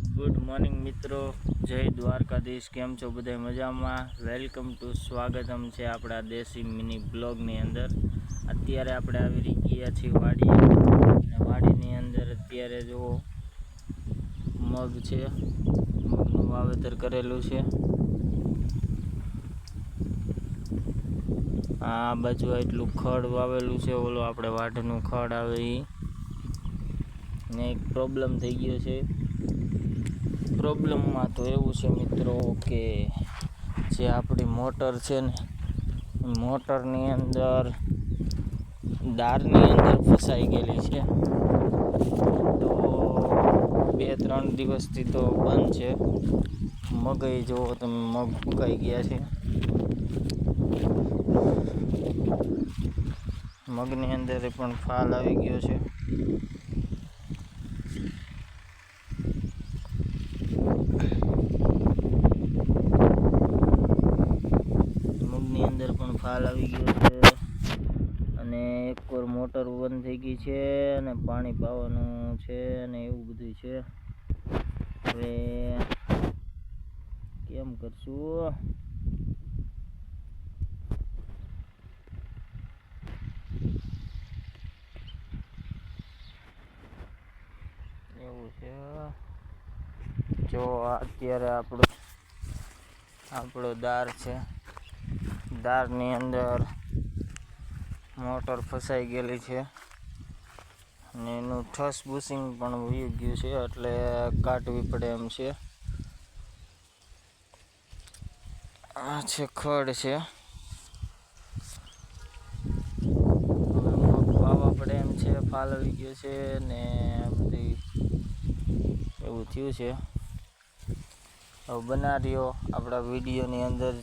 Good morning મિત્રો, જય દ્વારકાધીશ। કેમ છો બધા? મજામાં? વેલકમ ટુ સ્વાગતમ છે આપણા દેશી મિની બ્લોગની અંદર। અત્યારે આપણે આવી ગયા છીએ વાડીએ, અને વાડીની અંદર અત્યારે જો મગ છે, મગનું વાવેતર કરેલું છે। આ બાજુ એટલું ખડ વાવેલું છે, ઓલો આપણે વાઢનું ખડ આવે એ ને એક પ્રોબ્લેમ થઈ ગયો છે। પ્રોબ્લેમમાં તો એવું છે મિત્રો કે જે આપણી મોટર છે ને, મોટરની અંદર દારની અંદર ફસાઈ ગયેલી છે। તો 2-3 દિવસથી તો બંધ છે। મગઈ જુઓ તમે, મગ ફૂંકાઈ ગયા છે। મગની અંદર પણ ફાલ આવી ગયો છે। મગની અંદર પણ ફાલ આવી ગયો છે, અને એક કોર મોટર બંધ થઈ ગઈ છે, અને પાણી પાવાનું છે, અને એવું બધું છે। હવે કેમ કરશું? એવું છે। જો અત્યારે આપણો દાર છે, દારની અંદર મોટર ફસાઈ ગયેલી છે, અને એનું ઠસ બુશિંગ પણ વહી ગયું છે, એટલે કાઢવી પડે એમ છે। આ છે ખડ છે, મગ વાવવા પડે એમ છે। ફાલ આવી ગયો છે ને બધી એવું થયું છે। હવે બનાવ્યો આપણા વિડીયોની અંદર